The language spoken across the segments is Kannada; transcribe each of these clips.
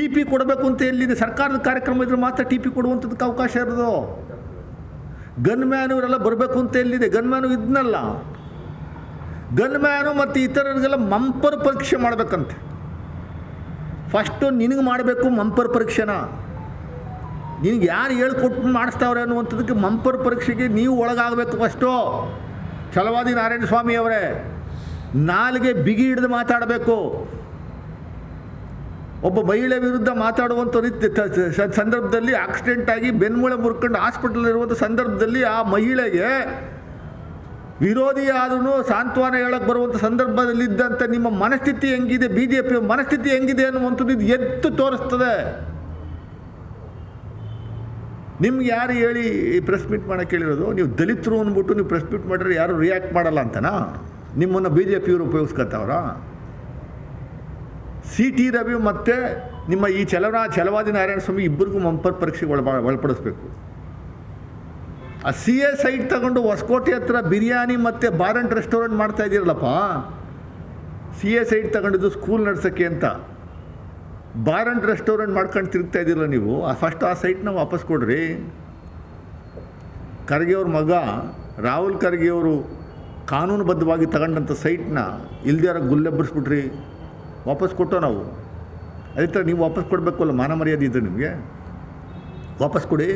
ಟಿ ಪಿ ಕೊಡಬೇಕು ಅಂತ ಎಲ್ಲಿದೆ? ಸರ್ಕಾರದ ಕಾರ್ಯಕ್ರಮ ಇದ್ರೆ ಮಾತ್ರ ಟಿ ಪಿ ಕೊಡುವಂಥದ್ದಕ್ಕೆ ಅವಕಾಶ ಇರೋದು. ಗನ್ ಮ್ಯಾನು ಇವರೆಲ್ಲ ಬರಬೇಕು ಅಂತ ಎಲ್ಲಿದೆ? ಗನ್ ಮ್ಯಾನು ಇದನ್ನಲ್ಲ, ಗನ್ ಮ್ಯಾನು ಮತ್ತು ಇತರರಿಗೆಲ್ಲ ಮಂಪರ್ ಪರೀಕ್ಷೆ ಮಾಡಬೇಕಂತೆ. ಫಸ್ಟು ನಿನಗೆ ಮಾಡಬೇಕು ಮಂಪರ್ ಪರೀಕ್ಷೆನ. ನಿನಗೆ ಯಾರು ಹೇಳ್ಕೊಟ್ಟು ಮಾಡಿಸ್ತಾವ್ರೆ ಅನ್ನುವಂಥದ್ದಕ್ಕೆ ಮಂಪರ್ ಪರೀಕ್ಷೆಗೆ ನೀವು ಒಳಗಾಗಬೇಕು ಫಸ್ಟು. ಛಲವಾದಿ ನಾರಾಯಣ ಸ್ವಾಮಿ ಅವರೇ, ನಾಲಿಗೆ ಬಿಗಿ ಹಿಡಿದು ಮಾತಾಡಬೇಕು. ಒಬ್ಬ ಮಹಿಳೆ ವಿರುದ್ಧ ಮಾತಾಡುವಂಥ ಸಂದರ್ಭದಲ್ಲಿ ಆಕ್ಸಿಡೆಂಟಾಗಿ ಬೆನ್ಮೂಳೆ ಮುರ್ಕೊಂಡು ಹಾಸ್ಪಿಟಲ್ ಇರುವಂಥ ಸಂದರ್ಭದಲ್ಲಿ ಆ ಮಹಿಳೆಗೆ ವಿರೋಧಿ ಆದ್ರೂ ಸಾಂತ್ವನ ಹೇಳಕ್ಕೆ ಬರುವಂಥ ಸಂದರ್ಭದಲ್ಲಿದ್ದಂಥ ನಿಮ್ಮ ಮನಸ್ಥಿತಿ ಹೆಂಗಿದೆ, ಬಿ ಜೆ ಪಿ ಮನಸ್ಥಿತಿ ಹೆಂಗಿದೆ ಅನ್ನುವಂಥದ್ದು ಇದು ಎತ್ತು ತೋರಿಸ್ತದೆ. ನಿಮ್ಗೆ ಯಾರು ಹೇಳಿ ಪ್ರೆಸ್ ಮೀಟ್ ಮಾಡೋಕ್ಕೆ ಹೇಳಿರೋದು? ನೀವು ದಲಿತರು ಅಂದ್ಬಿಟ್ಟು ನೀವು ಪ್ರೆಸ್ ಮೀಟ್ ಮಾಡಿದ್ರೆ ಯಾರು ರಿಯಾಕ್ಟ್ ಮಾಡಲ್ಲ ಅಂತನಾ? ನಿಮ್ಮನ್ನು ಬಿ ಜೆ ಪಿಯವರು ಉಪಯೋಗಿಸ್ಕೊತಾವ್ರ? ಸಿ ಟಿ ರವಿ ಮತ್ತು ನಿಮ್ಮ ಈ ಛಲವಾದಿ ನಾರಾಯಣ ಸ್ವಾಮಿ ಇಬ್ಬರಿಗೂ ಮಂಪರ್ ಪರೀಕ್ಷೆಗೆ ಒಳಪಡಿಸ್ಬೇಕು. ಆ ಸಿ ಎ ಸೈಟ್ ತಗೊಂಡು ಹೊಸಕೋಟೆ ಹತ್ರ ಬಿರಿಯಾನಿ ಮತ್ತು ಬಾರ್ ಆ್ಯಂಡ್ ರೆಸ್ಟೋರೆಂಟ್ ಮಾಡ್ತಾ ಇದ್ದೀರಲ್ಲಪ್ಪ. ಸಿ ಎ ಸೈಟ್ ತಗೊಂಡಿದ್ದು ಸ್ಕೂಲ್ ನಡೆಸೋಕ್ಕೆ ಅಂತ, ಬಾರ್ ಆ್ಯಂಡ್ ರೆಸ್ಟೋರೆಂಟ್ ಮಾಡ್ಕೊಂಡು ತಿರುಗ್ತಾ ಇದ್ದೀರಲ್ಲ ನೀವು. ಫಸ್ಟ್ ಆ ಸೈಟ್ನ ವಾಪಸ್ ಕೊಡ್ರಿ. ಖರ್ಗೆ ಅವ್ರ ಮಗ ರಾಹುಲ್ ಖರ್ಗೆ ಅವರು ಕಾನೂನುಬದ್ಧವಾಗಿ ತಗೊಂಡಂಥ ಸೈಟ್ನ ಇಲ್ದಿಯಾರ ಗುಲ್ಲೆಬ್ಬರಿಸ್ಬಿಟ್ರಿ, ವಾಪಸ್ ಕೊಟ್ಟೋ ನಾವು. ಅದೇ ಥರ ನೀವು ವಾಪಸ್ ಕೊಡಬೇಕಲ್ಲ, ಮಾನ ಮರ್ಯಾದೆ ಇದ್ದರೆ ನಿಮಗೆ ವಾಪಸ್ ಕೊಡಿ.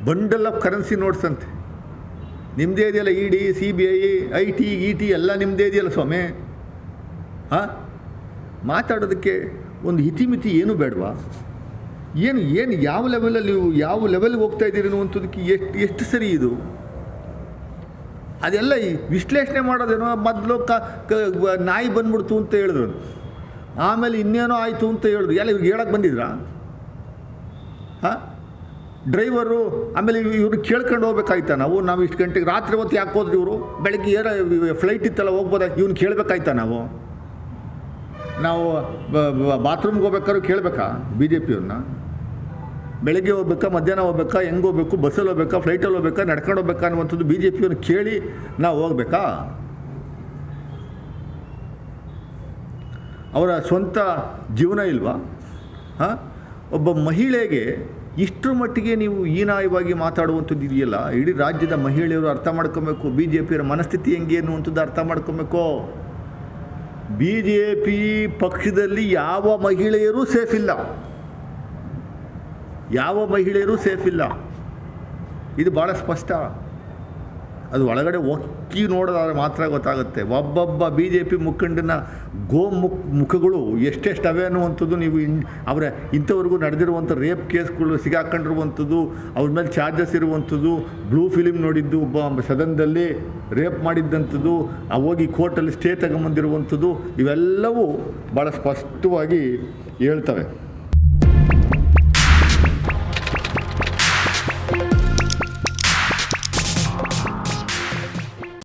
ಬಂಡಲ್ ಆಫ್ ಕರೆನ್ಸಿ ನೋಟ್ಸ್ ಅಂತೆ ನಿಮ್ಮದೇ ಇದೆಯಲ್ಲ, E D, C B I, I T ಎಲ್ಲ ನಿಮ್ಮದೇ ಇದೆಯಲ್ಲ ಸ್ವಾಮಿ. ಹಾಂ, ಮಾತಾಡೋದಕ್ಕೆ ಒಂದು ಇತಿಮಿತಿ ಏನೂ ಬೇಡವಾ? ಏನು ಯಾವ ಲೆವೆಲಲ್ಲಿ ನೀವು ಯಾವ ಲೆವೆಲ್ಗೆ ಹೋಗ್ತಾ ಇದ್ದೀರಿ ಅನ್ನುವಂಥದ್ದಕ್ಕೆ ಎಷ್ಟು ಸರಿ ಇದು? ಅದೆಲ್ಲ ಈ ವಿಶ್ಲೇಷಣೆ ಮಾಡೋದೇನೋ. ಮೊದಲು ನಾಯಿ ಬಂದ್ಬಿಡ್ತು ಅಂತ ಹೇಳಿದ್ರು, ಆಮೇಲೆ ಇನ್ನೇನೋ ಆಯಿತು ಅಂತ ಹೇಳಿದ್ರು. ಎಲ್ಲ ಇವ್ರಿಗೆ ಹೇಳಕ್ಕೆ ಬಂದಿದ್ರಾ? ಹಾಂ, ಡ್ರೈವರು ಆಮೇಲೆ ಇವ್ರು ಕೇಳ್ಕೊಂಡು ಹೋಗ್ಬೇಕಾಯ್ತಾ? ನಾವು ಇಷ್ಟು ಗಂಟೆಗೆ ರಾತ್ರಿ ಹೊತ್ತು ಯಾಕೆ ಹೋದ್ರಿ? ಇವರು ಬೆಳಗ್ಗೆ ಏನೋ ಫ್ಲೈಟ್ ಇತ್ತಲ್ಲ ಹೋಗ್ಬೋದ, ಇವ್ನು ಕೇಳಬೇಕಾಯ್ತಾ? ನಾವು ಬಾತ್ರೂಮ್ಗೆ ಹೋಗ್ಬೇಕಾದ್ರೂ ಕೇಳಬೇಕಾ ಬಿ ಜೆ ಪಿಯವ್ರನ್ನ? ಬೆಳಗ್ಗೆ ಹೋಗ್ಬೇಕಾ, ಮಧ್ಯಾಹ್ನ ಹೋಗ್ಬೇಕಾ, ಹೆಂಗೆ ಹೋಗ್ಬೇಕು, ಬಸ್ಸಲ್ಲಿ ಹೋಗ್ಬೇಕಾ, ಫ್ಲೈಟಲ್ಲಿ ಹೋಗ್ಬೇಕಾ, ನಡ್ಕೊಂಡು ಹೋಗ್ಬೇಕಾ ಅನ್ನುವಂಥದ್ದು ಬಿ ಜೆ ಪಿಯವ್ರನ್ನ ಕೇಳಿ ನಾವು ಹೋಗ್ಬೇಕಾ? ಅವರ ಸ್ವಂತ ಜೀವನ ಇಲ್ವಾ? ಹಾಂ, ಒಬ್ಬ ಮಹಿಳೆಗೆ ಇಷ್ಟರ ಮಟ್ಟಿಗೆ ನೀವು ಹೀನಾಯವಾಗಿ ಮಾತಾಡುವಂಥದ್ದು ಇದೆಯಲ್ಲ. ಇಡೀ ರಾಜ್ಯದ ಮಹಿಳೆಯರು ಅರ್ಥ ಮಾಡ್ಕೊಬೇಕು, ಬಿ ಜೆ ಪಿಯವರ ಮನಸ್ಥಿತಿ ಹೆಂಗೆ ಅನ್ನುವಂಥದ್ದು ಅರ್ಥ ಮಾಡ್ಕೊಬೇಕು. ಬಿ ಜೆ ಪಿ ಪಕ್ಷದಲ್ಲಿ ಯಾವ ಮಹಿಳೆಯರೂ ಸೇಫ್ ಇಲ್ಲ, ಯಾವ ಮಹಿಳೆಯರೂ ಸೇಫ್ ಇಲ್ಲ. ಇದು ಭಾಳ ಸ್ಪಷ್ಟ. ಅದು ಒಳಗಡೆ ಒಕ್ಕಿ ನೋಡೋದಾದ್ರೆ ಮಾತ್ರ ಗೊತ್ತಾಗುತ್ತೆ. ಒಬ್ಬೊಬ್ಬ ಬಿ ಜೆ ಪಿ ಮುಖಂಡನ ಮುಖಗಳು ಎಷ್ಟೆಷ್ಟವೆ ಅನ್ನುವಂಥದ್ದು ನೀವು ಅವರ ಇಂಥವ್ರಿಗೂ ನಡೆದಿರುವಂಥ ರೇಪ್ ಕೇಸ್ಗಳು ಸಿಗಾಕೊಂಡಿರುವಂಥದ್ದು, ಅವ್ರ ಮೇಲೆ ಚಾರ್ಜಸ್ ಇರುವಂಥದ್ದು, ಬ್ಲೂ ಫಿಲಿಮ್ ನೋಡಿದ್ದು, ಒಬ್ಬ ಸದನದಲ್ಲಿ ರೇಪ್ ಮಾಡಿದ್ದಂಥದ್ದು, ಹೋಗಿ ಕೋರ್ಟಲ್ಲಿ ಸ್ಟೇ ತಗೊಂಬಂದಿರುವಂಥದ್ದು, ಇವೆಲ್ಲವೂ ಭಾಳ ಸ್ಪಷ್ಟವಾಗಿ ಹೇಳ್ತವೆ.